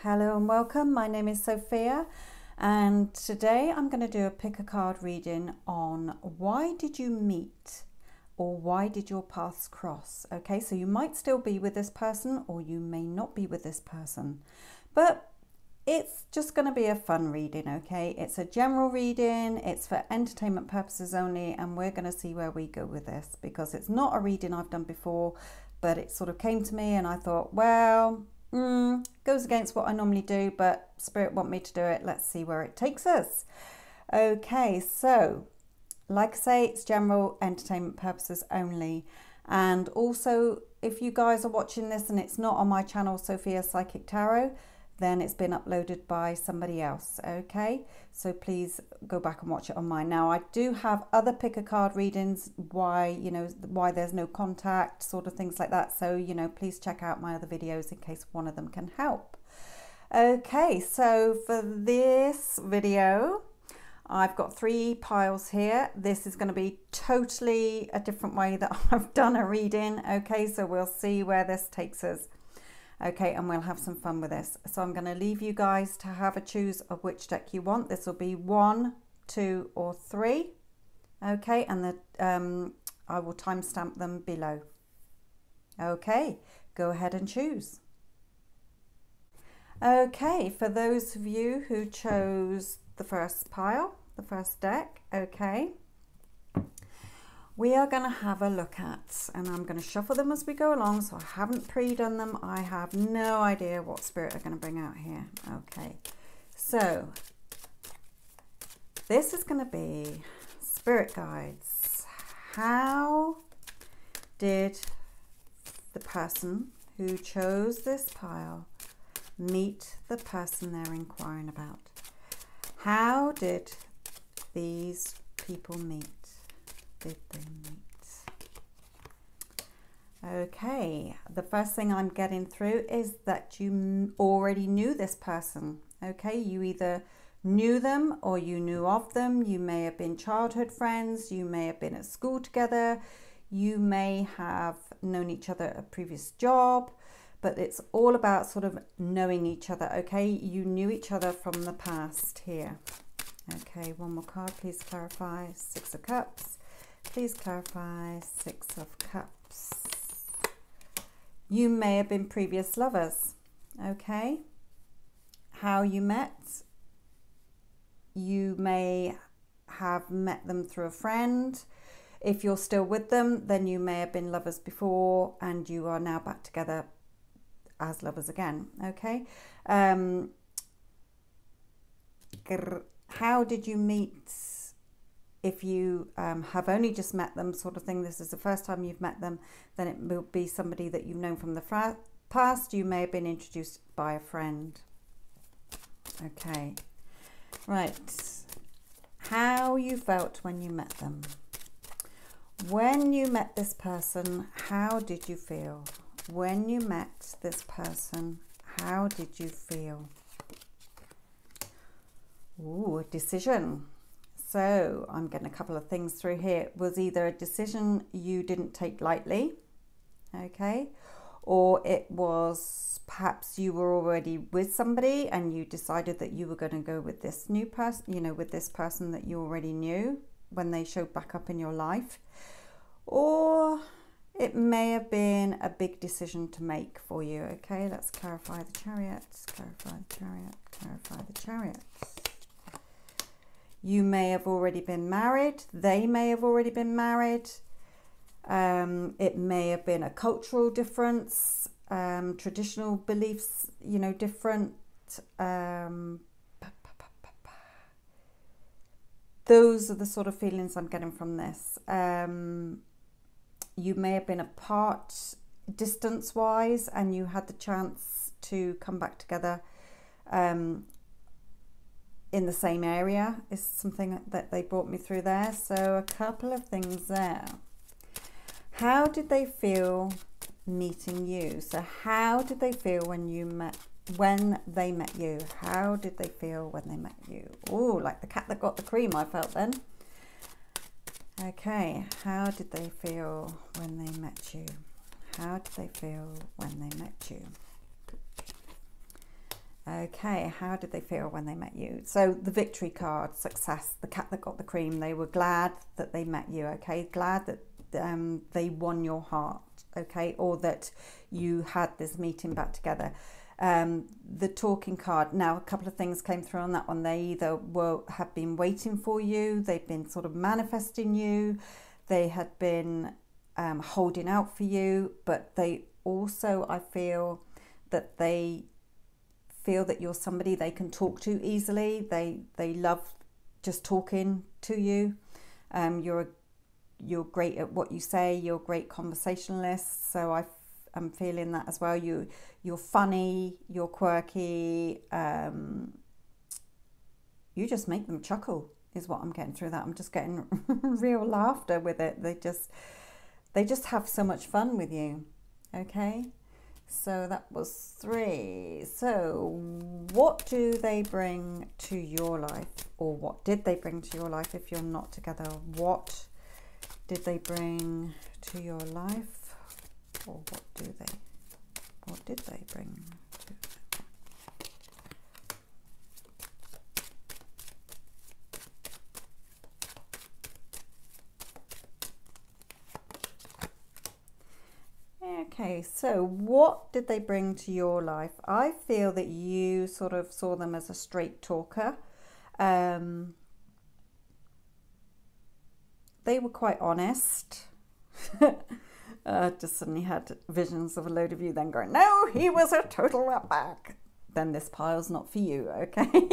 Hello and welcome. My name is Sophia, and today I'm going to do a pick a card reading on why did you meet or why did your paths cross. Okay, so you might still be with this person or you may not be with this person, but it's just going to be a fun reading. Okay, it's a general reading, it's for entertainment purposes only, and we're going to see where we go with this because it's not a reading I've done before, but it sort of came to me and I thought, well, goes against what I normally do, but Spirit want me to do it. Let's see where it takes us. Okay, so like I say, it's general entertainment purposes only. And also, if you guys are watching this and it's not on my channel, Sophia Psychic Tarot, then it's been uploaded by somebody else. Okay, so please go back and watch it on mine. Now I do have other pick a card readings, why there's no contact, sort of things like that, so please check out my other videos in case one of them can help. Okay, so for this video I've got 3 piles here. This is going to be totally a different way that I've done a reading. Okay, so we'll see where this takes us. Okay, and we'll have some fun with this. So I'm going to leave you guys to have a choose of which deck you want. This will be 1, 2 or 3. Okay, and I will timestamp them below. Okay, go ahead and choose. Okay, for those of you who chose the first pile, the first deck, okay, we are going to have a look at, and I'm going to shuffle them as we go along, so I haven't pre-done them. I have no idea what Spirit are going to bring out here. Okay, so this is going to be Spirit Guides. How did the person who chose this pile meet the person they're inquiring about? How did these people meet? Did they meet? Okay, the first thing I'm getting through is that you already knew this person. Okay, you either knew them or you knew of them. You may have been childhood friends, you may have been at school together, you may have known each other at a previous job, but it's all about sort of knowing each other. Okay, you knew each other from the past here. Okay, one more card, please clarify. 6 of Cups. Please clarify. 6 of Cups. You may have been previous lovers. Okay. How you met. You may have met them through a friend. If you're still with them, then you may have been lovers before and you are now back together as lovers again. Okay. How did you meet? If you have only just met them, sort of thing, this is the first time you've met them, then it will be somebody that you've known from the past. You may have been introduced by a friend. Okay, right. How you felt when you met them. When you met this person, how did you feel? When you met this person, how did you feel? Ooh, a decision. So I'm getting a couple of things through here. It was either a decision you didn't take lightly, okay, or it was perhaps you were already with somebody and you decided that you were going to go with this new person, with this person that you already knew when they showed back up in your life. Or it may have been a big decision to make for you. Okay, let's clarify the Chariot, clarify the Chariot, clarify the Chariot. You may have already been married. They may have already been married. It may have been a cultural difference, traditional beliefs, different. Those are the sort of feelings I'm getting from this. You may have been apart distance-wise and you had the chance to come back together in the same area is something that they brought me through there. So a couple of things there. How did they feel meeting you? So how did they feel when they met you? How did they feel when they met you? Oh, like the cat that got the cream, I felt then. Okay, how did they feel when they met you? How did they feel when they met you? Okay, how did they feel when they met you? So the victory card, success, the cat that got the cream. They were glad that they met you, okay? Glad that they won your heart, okay? Or that you had this meeting back together. The talking card. Now, a couple of things came through on that one. They either have been waiting for you. They've been sort of manifesting you. They had been holding out for you. But they also, I feel that they feel that you're somebody they can talk to easily. They love just talking to you. You're great at what you say. You're a great conversationalist. So I'm feeling that as well. You're funny. You're quirky. You just make them chuckle is what I'm getting through that. I'm just getting real laughter with it. They just have so much fun with you. Okay. So that was 3. So what do they bring to your life? Or what did they bring to your life if you're not together? What did they bring to your life? Or what did they bring to Okay, so what did they bring to your life? I feel that you sort of saw them as a straight talker. They were quite honest. Just suddenly had visions of a load of you then going, no, he was a total ratbag. Then this pile's not for you, okay?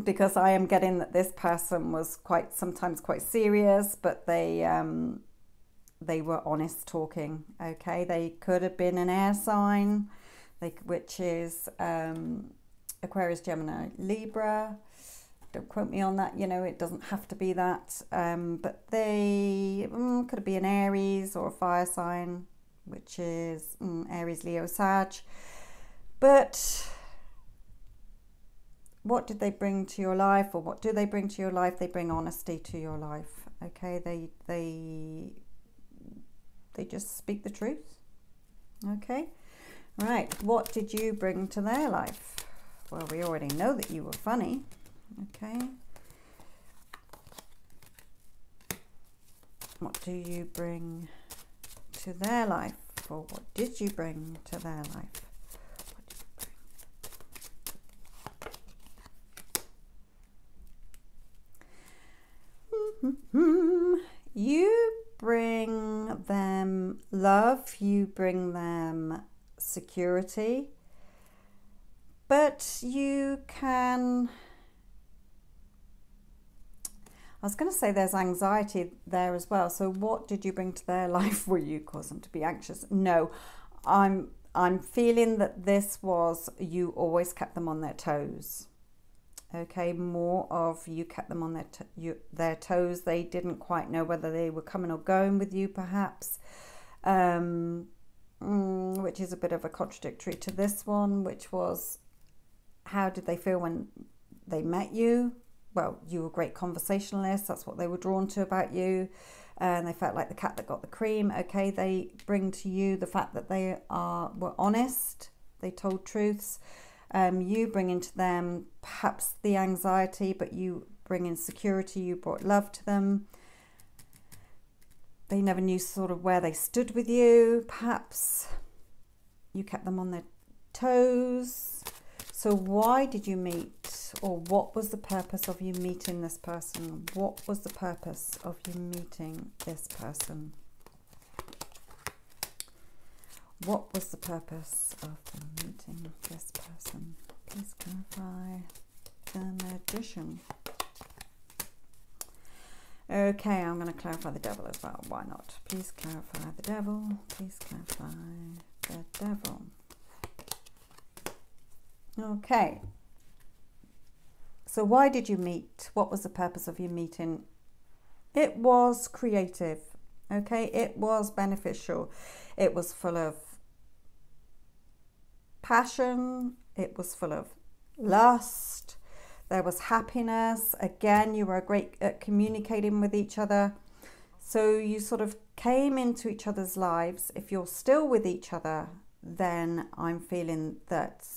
Because I am getting that this person was sometimes quite serious, but they were honest talking, okay? They could have been an air sign, which is Aquarius, Gemini, Libra. Don't quote me on that, it doesn't have to be that. But they could be an Aries or a fire sign, which is Aries, Leo, Sag. But what did they bring to your life, or what do they bring to your life? They bring honesty to your life, okay? They just speak the truth, okay? Right, what did you bring to their life? Well, we already know that you were funny, okay? What do you bring to their life? Or what did you bring to their life? You bring them love, you bring them security, but you can, I was going to say there's anxiety there as well. So what did you bring to their life? Will you cause them to be anxious? No, I'm feeling that this was, you always kept them on their toes. Okay, more of you kept them on their toes. They didn't quite know whether they were coming or going with you, perhaps, which is a bit of a contradictory to this one, which was, how did they feel when they met you? Well, you were a great conversationalist. That's what they were drawn to about you. And they felt like the cat that got the cream. Okay, they bring to you the fact that they were honest. They told truths. You bring into them perhaps the anxiety, but you bring in security. You brought love to them. They never knew sort of where they stood with you. Perhaps you kept them on their toes. So why did you meet, or what was the purpose of you meeting this person? What was the purpose of you meeting this person? What was the purpose of the meeting this person? Please clarify. The Magician. Okay, I'm going to clarify the Devil as well. Why not? Please clarify the Devil. Please clarify the Devil. Okay. So why did you meet? What was the purpose of your meeting? It was creative. Okay, it was beneficial. It was full of passion, it was full of lust, there was happiness. Again, you were great at communicating with each other. So you sort of came into each other's lives. If you're still with each other, then I'm feeling that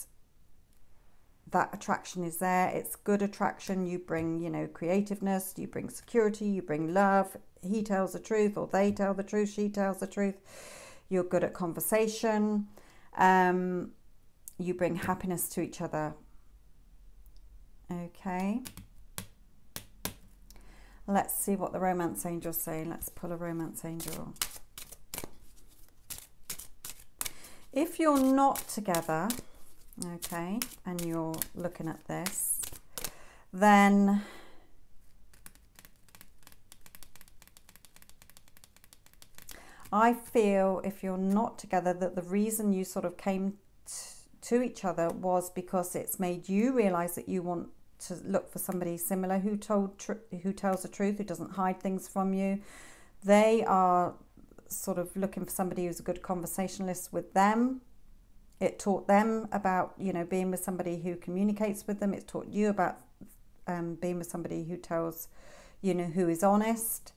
that attraction is there. It's good attraction. You bring, you know, creativeness, you bring security, you bring love. He tells the truth, or they tell the truth, she tells the truth. You're good at conversation. You bring happiness to each other. Okay. Let's see what the romance angel's saying. Let's pull a romance angel. If you're not together, okay, and you're looking at this, then I feel if you're not together that the reason you sort of came to each other was because it's made you realize that you want to look for somebody similar who tells the truth, who doesn't hide things from you. They are sort of looking for somebody who's a good conversationalist with them. It taught them about, you know, being with somebody who communicates with them. It's taught you about being with somebody who tells, you know, who is honest.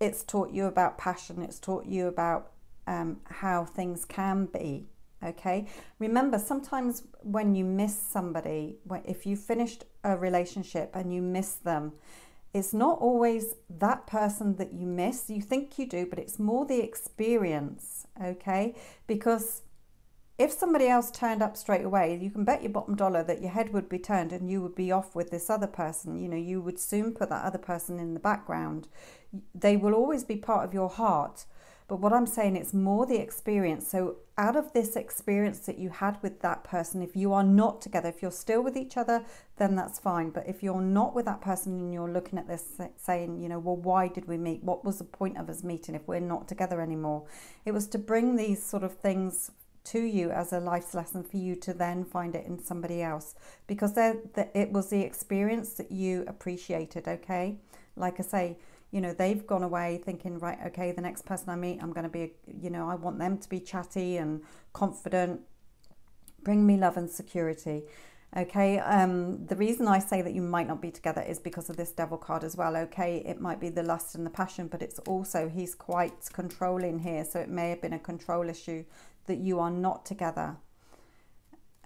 It's taught you about passion. It's taught you about how things can be. Okay, remember, sometimes when you miss somebody, if you finished a relationship and you miss them, it's not always that person that you miss. You think you do, but it's more the experience. Okay, because if somebody else turned up straight away, you can bet your bottom dollar that your head would be turned and you would be off with this other person. You know, you would soon put that other person in the background. They will always be part of your heart. But what I'm saying, it's more the experience. So out of this experience that you had with that person, if you are not together, if you're still with each other, then that's fine. But if you're not with that person and you're looking at this saying, you know, well, why did we meet? What was the point of us meeting if we're not together anymore? It was to bring these sort of things to you as a life's lesson for you to then find it in somebody else. Because it was the experience that you appreciated, okay? Like I say, you know, they've gone away thinking, right, okay, the next person I meet, I'm going to be, you know, I want them to be chatty and confident, bring me love and security. Okay, the reason I say that you might not be together is because of this devil card as well. Okay, it might be the lust and the passion, but it's also, he's quite controlling here. So it may have been a control issue that you are not together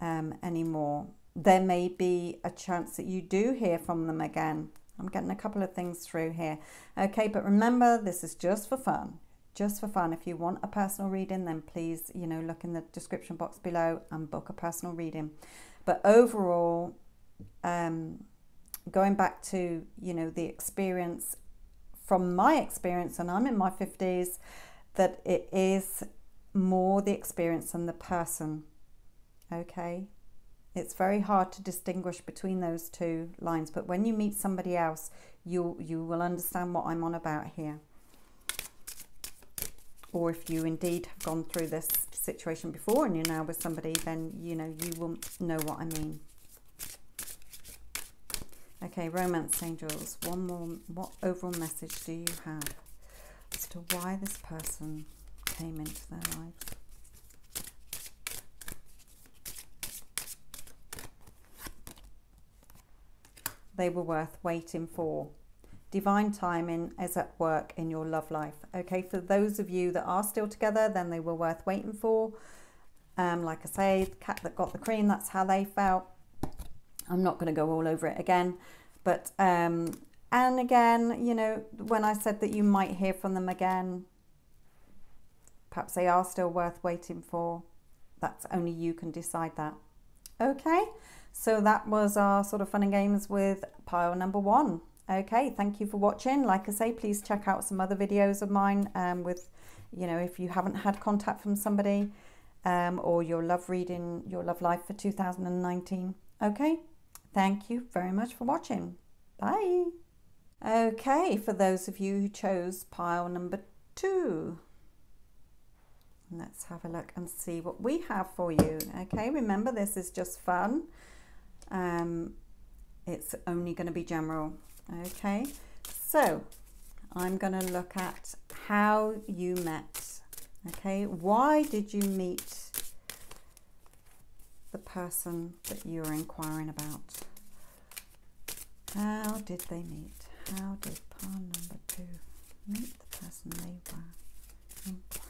anymore. There may be a chance that you do hear from them again. I'm getting a couple of things through here. Okay, but remember, this is just for fun. Just for fun. If you want a personal reading, then please, you know, look in the description box below and book a personal reading. But overall, going back to, you know, the experience, from my experience, and I'm in my 50s, that it is more the experience than the person. Okay. It's very hard to distinguish between those two lines, but when you meet somebody else, you will understand what I'm on about here. Or if you indeed have gone through this situation before and you're now with somebody, then, you know, you will know what I mean. Okay, romance angels, one more. What overall message do you have as to why this person came into their lives? They were worth waiting for. Divine timing is at work in your love life. Okay, for those of you that are still together, then they were worth waiting for. Like I say, the cat that got the cream, that's how they felt. I'm not going to go all over it again. But, and again, you know, when I said that you might hear from them again, perhaps they are still worth waiting for. That's only you can decide that. Okay. So that was our sort of fun and games with pile number 1. Okay, thank you for watching. Like I say, please check out some other videos of mine with, you know, if you haven't had contact from somebody or your love reading, your love life for 2019. Okay, thank you very much for watching. Bye. Okay, for those of you who chose pile number 2. Let's have a look and see what we have for you. Okay, remember, this is just fun. It's only going to be general. Okay, so I'm going to look at how you met. Okay, why did you meet the person that you're inquiring about? How did they meet? How did pile number 2 meet the person they were inquiring about?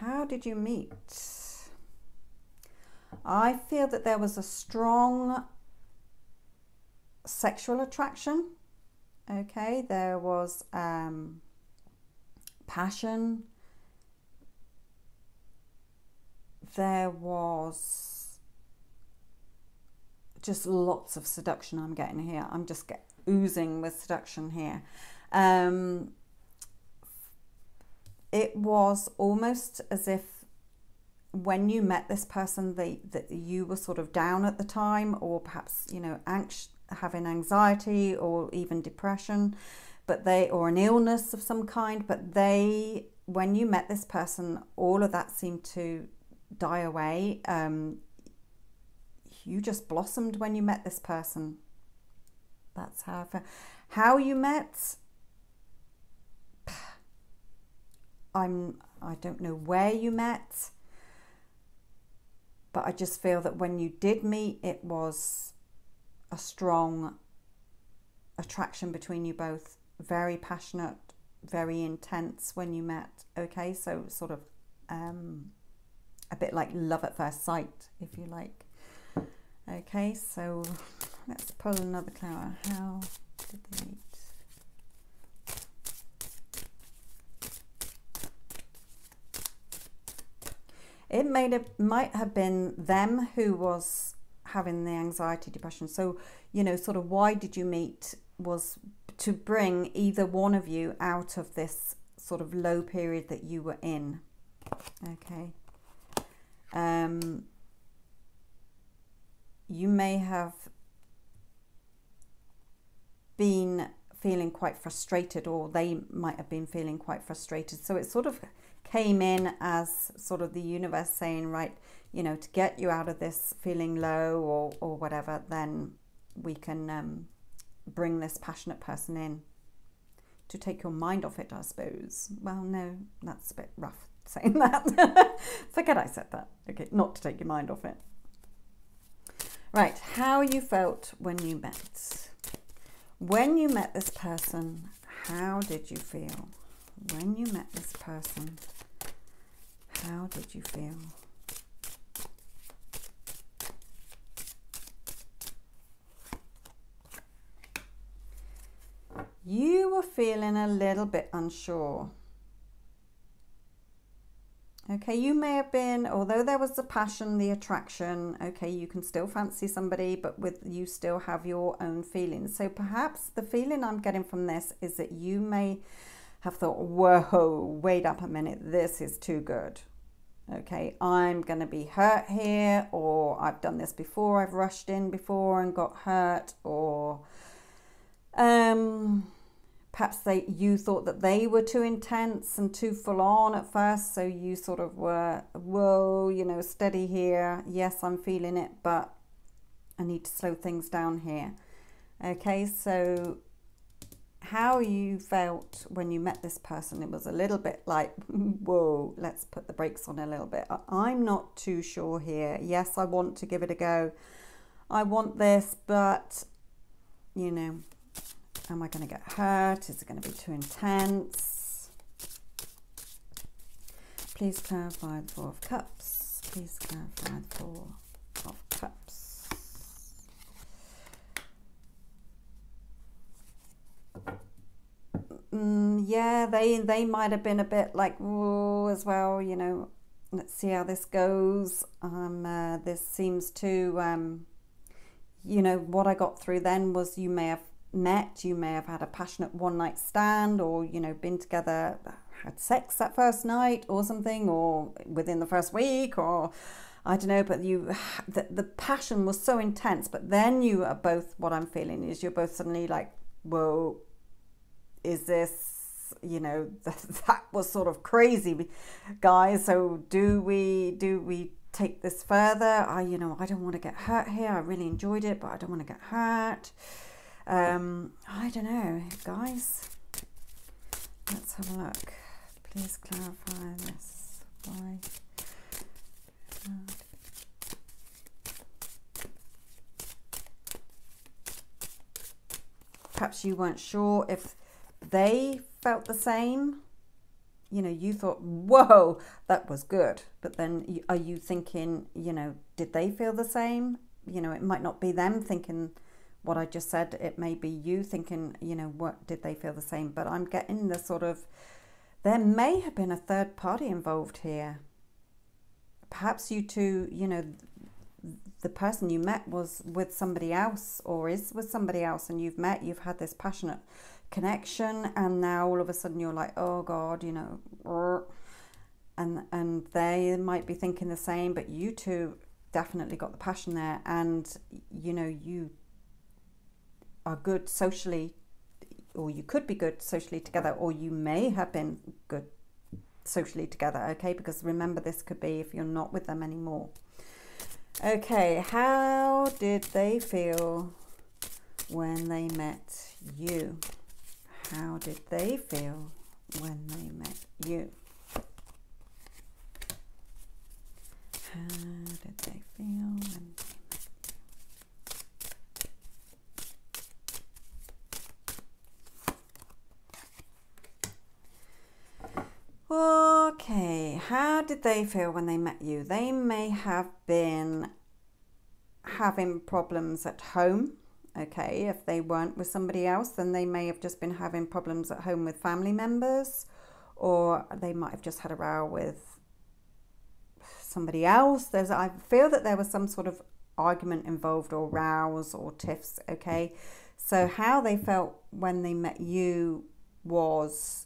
How did you meet? I feel that there was a strong sexual attraction. Okay, there was passion. There was just lots of seduction I'm getting here. I'm just oozing with seduction here. It was almost as if when you met this person, that you were sort of down at the time, or perhaps, you know, having anxiety or even depression, or an illness of some kind. But when you met this person, all of that seemed to die away. You just blossomed when you met this person. That's how I felt. How you met, I don't know where you met, but I just feel that when you did meet, it was a strong attraction between you both. Very passionate, very intense when you met. Okay, so sort of a bit like love at first sight, if you like. Okay, so let's pull another card. How did they meet? It might have been them who was having the anxiety, depression. So, you know, sort of why did you meet was to bring either one of you out of this sort of low period that you were in. Okay. You may have been feeling quite frustrated, or they might have been feeling quite frustrated. So it sort of came in as sort of the universe saying, right, you know, to get you out of this feeling low or whatever, then we can bring this passionate person in to take your mind off it, I suppose. Well, no, that's a bit rough saying that. Forget I said that. Okay, not to take your mind off it. Right, how you felt when you met. When you met this person, how did you feel? When you met this person, how did you feel? You were feeling a little bit unsure. Okay, you may have been, although there was the passion, the attraction, okay, you can still fancy somebody, but you still have your own feelings. So perhaps the feeling I'm getting from this is that you may have thought, whoa, wait up a minute, this is too good. Okay, I'm going to be hurt here, or I've done this before, I've rushed in before and got hurt, or perhaps you thought that they were too intense and too full on at first, so you sort of were, whoa, you know, steady here. Yes, I'm feeling it, but I need to slow things down here. Okay, so how you felt when you met this person, it was a little bit like, whoa, let's put the brakes on a little bit. I'm not too sure here. Yes, I want to give it a go. I want this, but, you know, am I going to get hurt? Is it going to be too intense? Please clarify the Four of Cups. Please clarify the Four of Cups. Yeah, they might have been a bit like, oh, as well, you know, let's see how this goes. This seems to, you know, what I got through then was you may have met, you may have had a passionate one-night stand, or, you know, been together, had sex that first night or something, or within the first week, or I don't know, but the passion was so intense. But then you are both, what I'm feeling is you're both suddenly like, whoa, is this, you know, that was sort of crazy, guys. So do we take this further? You know, I don't want to get hurt here. I really enjoyed it, but I don't want to get hurt. I don't know, guys. Let's have a look. Please clarify this. Why? Perhaps you weren't sure if they felt the same. you know, you thought, whoa, that was good. But then are you thinking, you know, did they feel the same? You know, it might not be them thinking what I just said. It may be you thinking, you know, what did they feel the same? But I'm getting the sort of, there may have been a third party involved here. Perhaps you two, you know, the person you met was with somebody else or is with somebody else, and you've met, you've had this passionate connection, and now all of a sudden you're like, oh God, you know, and they might be thinking the same, but you two definitely got the passion there, and you know, you are good socially, or you could be good socially together, or you may have been good socially together, okay? Because remember, this could be if you're not with them anymore. Okay, how did they feel when they met you? How did they feel when they met you? How did they feel when they met you? Okay, how did they feel when they met you? They may have been having problems at home. Okay, if they weren't with somebody else, then they may have just been having problems at home with family members, or they might have just had a row with somebody else. I feel that there was some sort of argument involved, or rows or tiffs. Okay, so how they felt when they met you was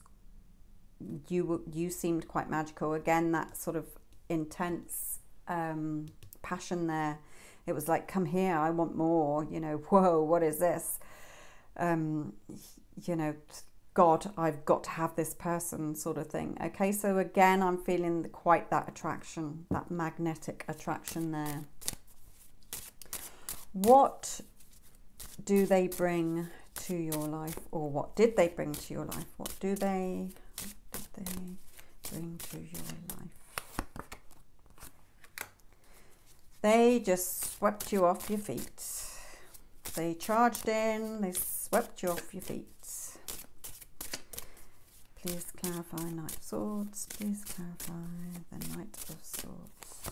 you seemed quite magical. Again, that sort of intense passion there. It was like, come here, I want more, you know, whoa, what is this? You know, God, I've got to have this person, sort of thing. Okay, so again, I'm feeling quite that attraction, that magnetic attraction there. What do they bring to your life, or what did they bring to your life? What did they bring to your life? They just swept you off your feet. They charged in, they swept you off your feet. Please clarify Knight of Swords. Please clarify the Knight of Swords.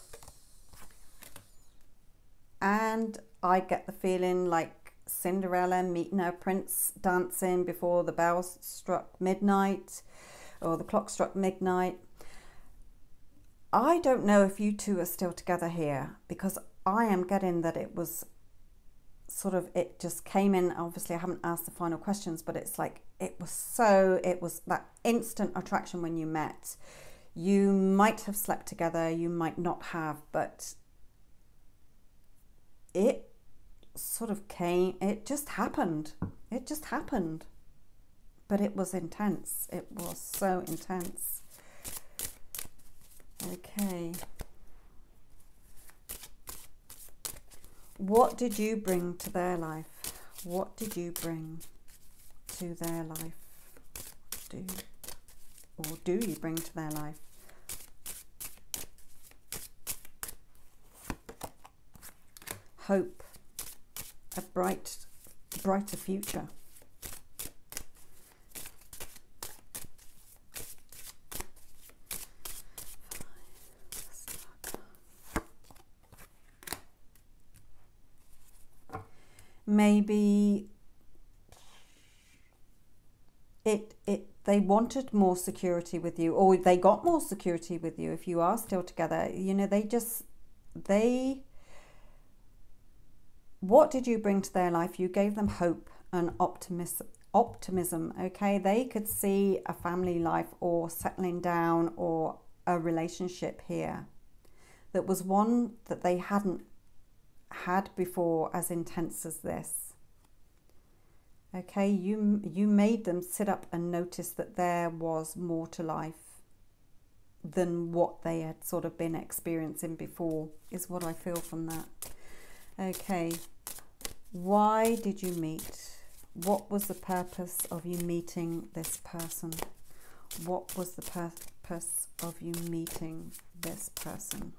And I get the feeling like Cinderella meeting her prince, dancing before the bells struck midnight, or the clock struck midnight. I don't know if you two are still together here, because I am getting that it was sort of, it just came in. Obviously, I haven't asked the final questions, but it's like, it was that instant attraction when you met. You might have slept together, you might not have, but it sort of came, it just happened. It just happened. But it was intense. It was so intense. Okay. What did you bring to their life? What did you bring to their life? Do you bring to their life? Hope. A brighter future. Maybe they wanted more security with you, or they got more security with you if you are still together. You know, what did you bring to their life? You gave them hope and optimism. Okay, they could see a family life or settling down, or a relationship here that was one that they hadn't had before as intense as this. Okay, you made them sit up and notice that there was more to life than what they had sort of been experiencing before, is what I feel from that. Okay, why did you meet? What was the purpose of you meeting this person? What was the purpose of you meeting this person?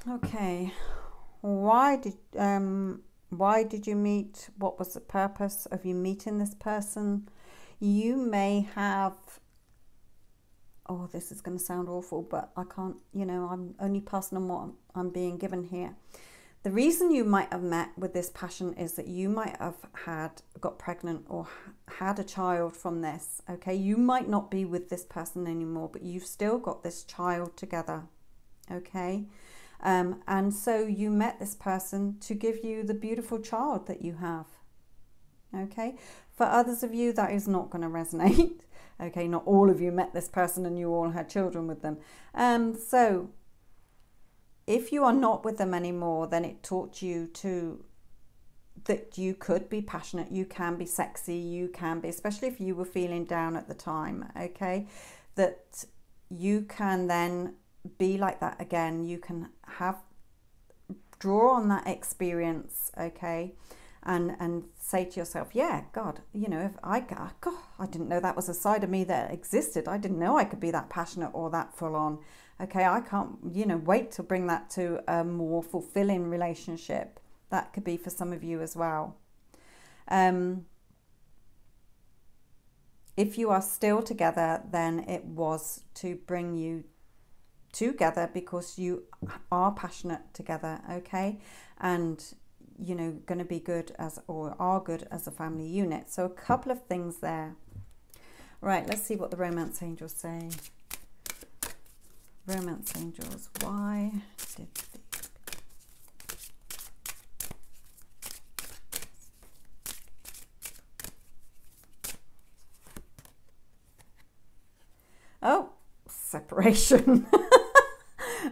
Okay, why did you meet? What was the purpose of you meeting this person? You may have, oh, this is going to sound awful, but I can't, I'm only passing on what I'm being given here. The reason you might have met with this passion is that you might have got pregnant or had a child from this, okay? You might not be with this person anymore, but you've still got this child together, okay? And so you met this person to give you the beautiful child that you have, okay? For others of you, that is not going to resonate, okay? Not all of you met this person and you all had children with them. So if you are not with them anymore, then it taught you that you could be passionate, you can be sexy, you can be, especially if you were feeling down at the time, okay? That you can then be like that again. You can draw on that experience, okay? And say to yourself, yeah, God, if I didn't know that was a side of me that existed. I didn't know I could be that passionate or that full on. Okay, I can't, wait to bring that to a more fulfilling relationship. That could be for some of you as well. If you are still together, then it was to bring you together because you are passionate together, okay? And, going to be good are good as a family unit. So a couple of things there. Right, let's see what the romance angels say. Romance angels, why did oh, separation.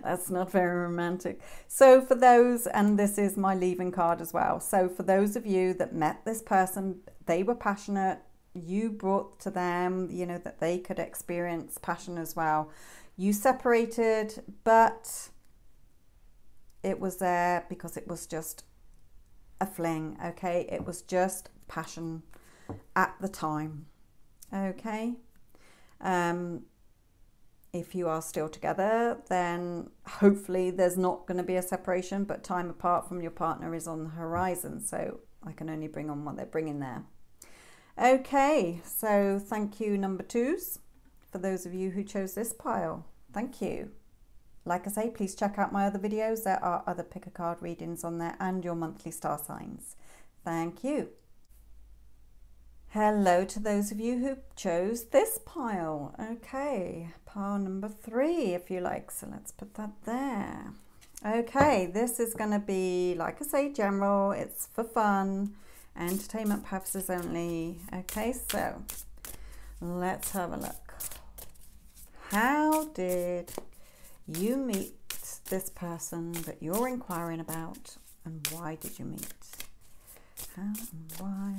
That's not very romantic. So for those, and this is my leaving card as well. So for those of you that met this person, they were passionate, you brought to them, that they could experience passion as well. You separated, but it was there because it was just a fling, okay? It was just passion at the time, okay? If you are still together, then hopefully there's not going to be a separation, but time apart from your partner is on the horizon. So I can only bring on what they're bringing there. Okay, so thank you, number twos, for those of you who chose this pile. Thank you. Like I say, please check out my other videos. There are other pick a card readings on there and your monthly star signs. Thank you. Hello to those of you who chose this pile. Okay, pile number 3, if you like. So let's put that there. Okay, this is going to be, like I say, general. It's for fun, entertainment purposes only. Okay, so let's have a look. How did you meet this person that you're inquiring about, and why did you meet? How and why?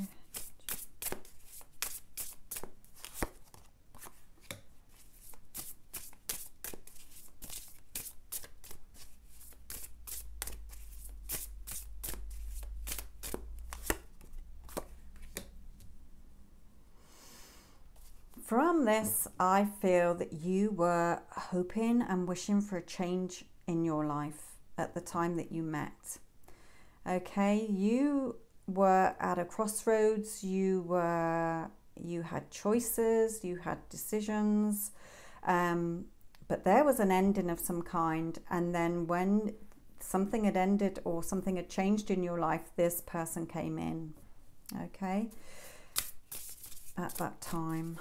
From this, I feel that you were hoping and wishing for a change in your life at the time that you met. Okay, you were at a crossroads, you had choices, you had decisions, but there was an ending of some kind, and then when something had ended or something had changed in your life, this person came in, okay, at that time.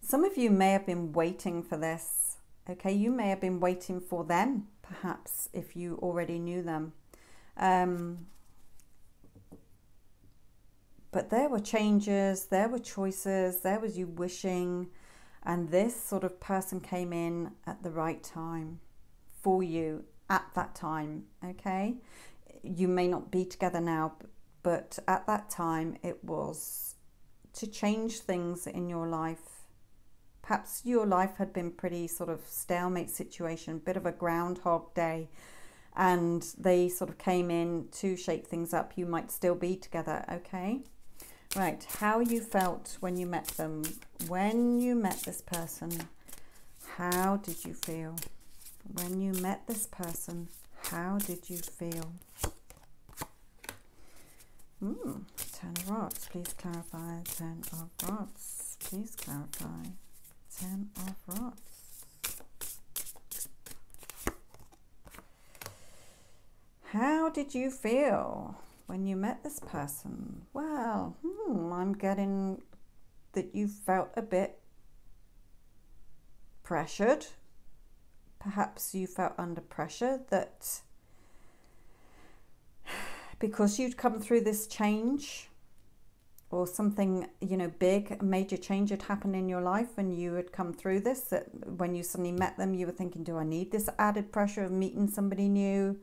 Some of you may have been waiting for this, okay? You may have been waiting for them, perhaps, if you already knew them. But there were changes, there were choices, there was you wishing, and this sort of person came in at the right time for you at that time, okay? You may not be together now, but at that time it was to change things in your life. Perhaps your life had been pretty sort of stalemate situation, bit of a groundhog day, and they sort of came in to shake things up. You might still be together, okay? Right, how you felt when you met them. When you met this person, how did you feel? When you met this person, how did you feel? Ten of Rods, please clarify. Ten of Rods, please clarify. Ten of Rods. How did you feel when you met this person? Well, I'm getting that you felt a bit pressured. Perhaps you felt under pressure that because you'd come through this change or something, you know, big, a major change had happened in your life and you had come through this, that when you suddenly met them, you were thinking, do I need this added pressure of meeting somebody new?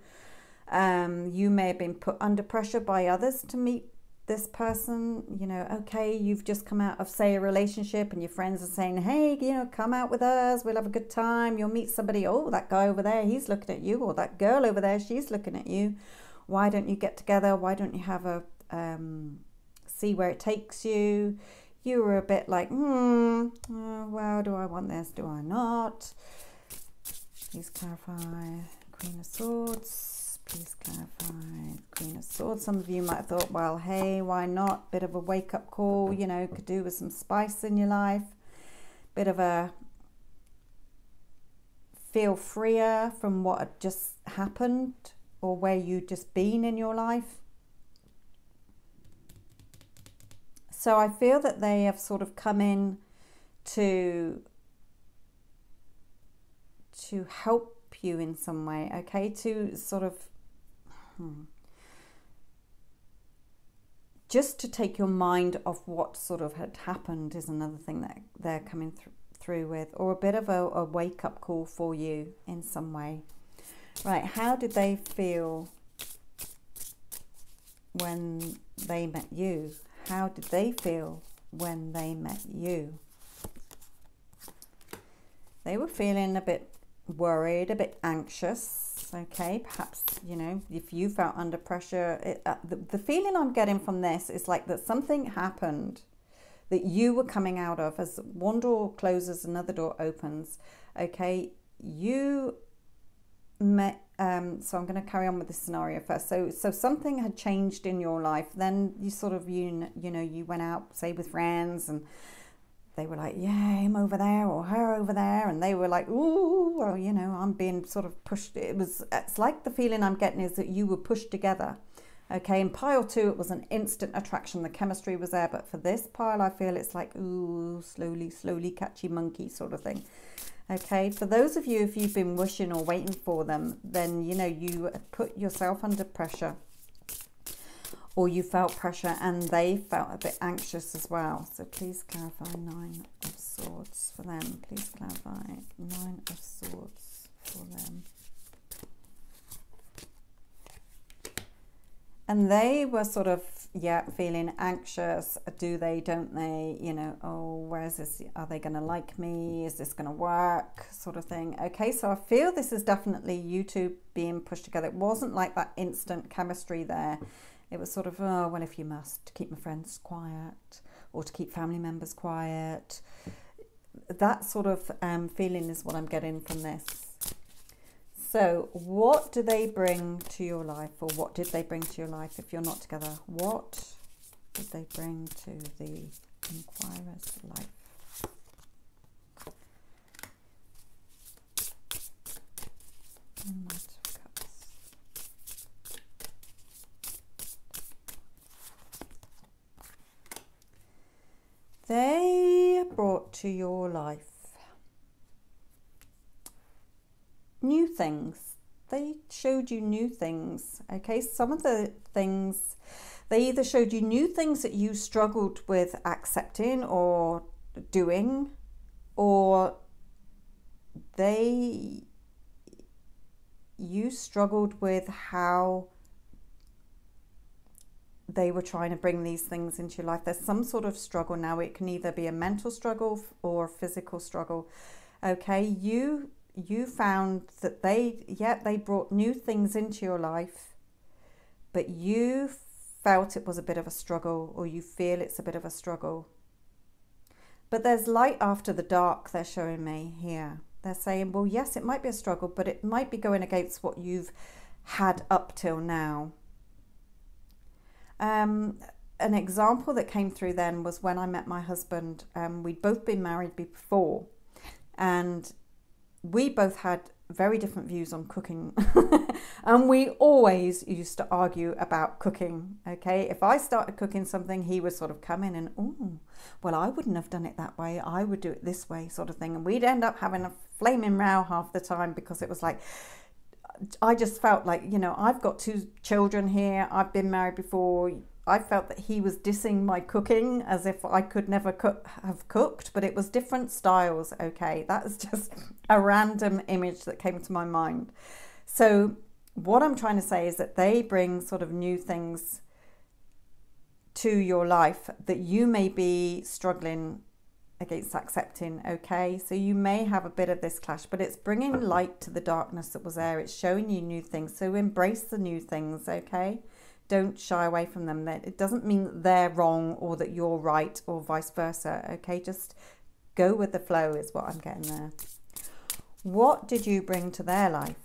You may have been put under pressure by others to meet this person. You know, okay, you've just come out of, say, a relationship and your friends are saying, hey, you know, come out with us, we'll have a good time. You'll meet somebody, oh, that guy over there, he's looking at you, or that girl over there, she's looking at you. Why don't you get together? Why don't you have a see where it takes you? You were a bit like, well, do I want this? Do I not? Please clarify. Queen of Swords. Please clarify. Queen of Swords. Some of you might have thought, well, hey, why not? Bit of a wake-up call, you know, could do with some spice in your life. Bit of a feel freer from what had just happened or where you'd just been in your life. So I feel that they have sort of come in to help you in some way, okay? To sort of just to take your mind off what sort of had happened is another thing that they're coming through with, or a bit of a wake-up call for you in some way. Right, how did they feel when they met you? How did they feel when they met you? They were feeling a bit worried, a bit anxious, okay? Perhaps, you know, if you felt under pressure, the feeling I'm getting from this is like that something happened that you were coming out of. As one door closes, another door opens, okay? You met, so I'm going to carry on with this scenario first. So something had changed in your life. Then you sort of, you know, you went out, say, with friends, and they were like, yeah, him over there or her over there. And they were like, ooh, well, you know, I'm being sort of pushed. It's like the feeling I'm getting is that you were pushed together. Okay, in pile 2, it was an instant attraction. The chemistry was there. But for this pile, I feel it's like, ooh, slowly, catchy monkey sort of thing. Okay, for those of you, if you've been wishing or waiting for them, then, you know, you put yourself under pressure, or you felt pressure and they felt a bit anxious as well. So please clarify 9 of Swords for them. Please clarify 9 of Swords for them. And they were sort of, yeah, feeling anxious. Do they, don't they? You know, oh, where is this? Are they going to like me? Is this going to work? Sort of thing. Okay, so I feel this is definitely you two being pushed together. It wasn't like that instant chemistry there. It was sort of, oh, well, if you must, to keep my friends quiet or to keep family members quiet. That sort of feeling is what I'm getting from this. So what do they bring to your life, or what did they bring to your life if you're not together? What did they bring to the inquirer's life? Knight of Cups. They brought to your life new things. They showed you new things. Okay, some of the things, they either showed you new things that you struggled with accepting or doing, or you struggled with how they were trying to bring these things into your life. There's some sort of struggle now. It can either be a mental struggle or a physical struggle. Okay, you found that they brought new things into your life, but you felt it was a bit of a struggle, or you feel it's a bit of a struggle. But there's light after the dark, they're showing me here. They're saying, well, yes, it might be a struggle, but it might be going against what you've had up till now. An example that came through then was when I met my husband. We'd both been married before, and we both had very different views on cooking. And we always used to argue about cooking. Okay, if I started cooking something, he would sort of come in and, oh, well, I wouldn't have done it that way, I would do it this way, sort of thing. And we'd end up having a flaming row half the time, because it was like, I just felt like, you know, I've got 2 children here, I've been married before. I felt that he was dissing my cooking, as if I could never have cooked, but it was different styles. Okay, that is just a random image that came to my mind. So what I'm trying to say is that they bring sort of new things to your life that you may be struggling against accepting. Okay, so you may have a bit of this clash, but it's bringing light to the darkness that was there. It's showing you new things, so embrace the new things. Okay, don't shy away from them. That it doesn't mean that they're wrong or that you're right, or vice versa. Okay, just go with the flow is what I'm getting there. What did you bring to their life?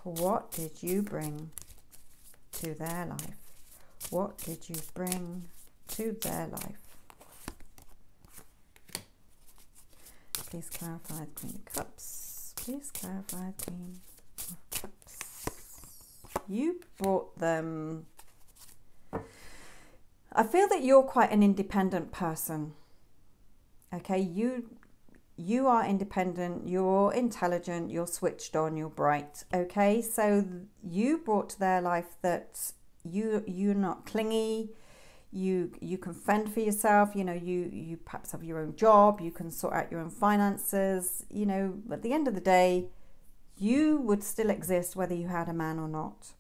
What did you bring to their life? What did you bring to their life? Please clarify the Queen of Cups. Please clarify the Queen of Cups. You brought them... I feel that you're quite an independent person. Okay, you are independent, you're intelligent, you're switched on, you're bright. Okay, so you brought to their life that you're not clingy. You can fend for yourself, you know, you perhaps have your own job, you can sort out your own finances, you know, at the end of the day, you would still exist whether you had a man or not.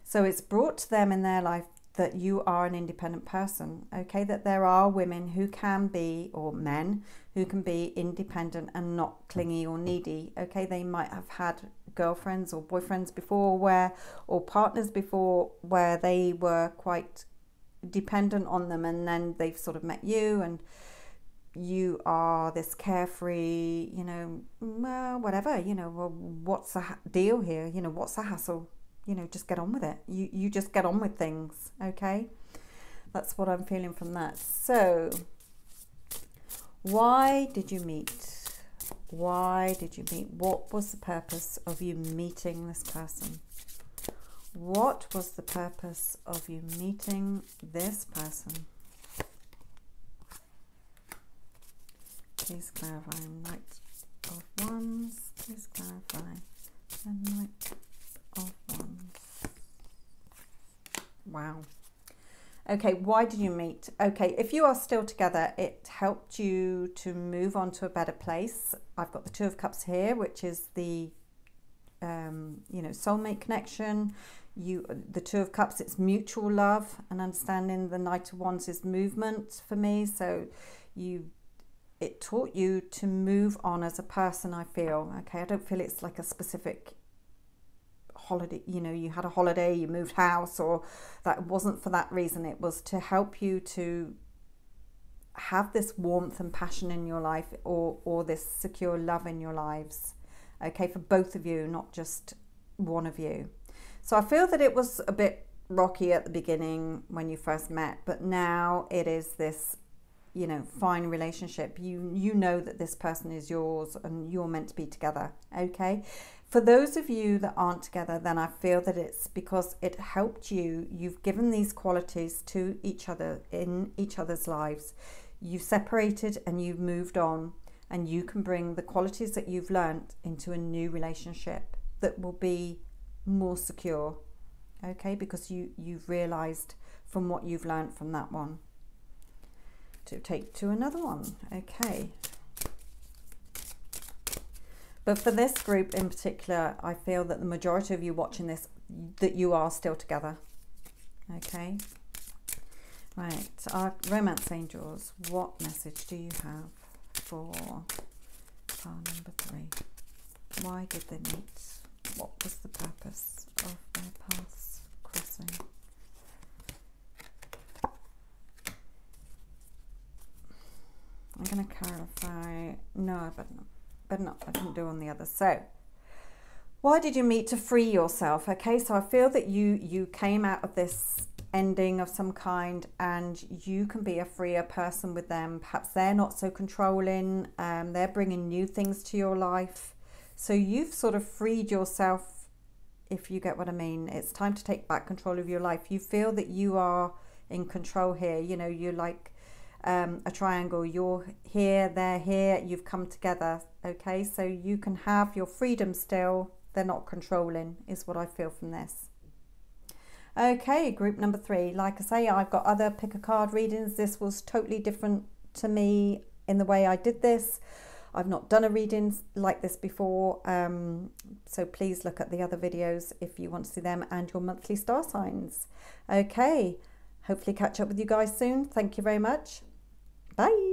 So it's brought to them in their life that you are an independent person, okay, that there are women who can be, or men who can be independent and not clingy or needy. Okay, they might have had girlfriends or boyfriends before or partners before where they were quite dependent on them, and then they've sort of met you and you are this carefree, you know, well, whatever, you know, well, what's the deal here, you know, what's the hassle, you know, just get on with it. You just get on with things. Okay, that's what I'm feeling from that. So why did you meet? Why did you meet? What was the purpose of you meeting this person? What was the purpose of you meeting this person? Please clarify. Knight of Wands. Please clarify. The Knight of Wands. Wow. Okay, why did you meet? Okay, if you are still together, it helped you to move on to a better place. I've got the Two of Cups here, which is the you know, soulmate connection. The Two of Cups, it's mutual love and understanding. The Knight of Wands is movement for me. So it taught you to move on as a person, I feel. Okay, I don't feel it's like a specific holiday, you know, you had a holiday, you moved house, or that wasn't for that reason. It was to help you to have this warmth and passion in your life, or this secure love in your lives. Okay, for both of you, not just one of you. So I feel that it was a bit rocky at the beginning when you first met, but now it is this, you know, fine relationship. You know that this person is yours and you're meant to be together. Okay, for those of you that aren't together, then I feel that it's because it helped you. You've given these qualities to each other in each other's lives. You've separated and you've moved on, and you can bring the qualities that you've learned into a new relationship that will be more secure. Okay, because you've realized from what you've learned from that one to take to another one. Okay, but for this group in particular, I feel that the majority of you watching this, that you are still together. Okay, right, our romance angels, what message do you have for pile number 3? Why did they meet? What was the purpose of their paths crossing? I'm going to clarify. No, but not. I didn't do on the other. So, why did you meet? To free yourself. Okay, so I feel that you came out of this ending of some kind, and you can be a freer person with them. Perhaps they're not so controlling. They're bringing new things to your life. So you've sort of freed yourself, if you get what I mean. It's time to take back control of your life. You feel that you are in control here. You know, you're like a triangle. You're here, they're here, you've come together. Okay, so you can have your freedom still. They're not controlling, is what I feel from this. Okay, group number 3. Like I say, I've got other pick a card readings. This was totally different to me in the way I did this. I've not done a reading like this before, so please look at the other videos if you want to see them and your monthly star signs. Okay, hopefully catch up with you guys soon. Thank you very much. Bye.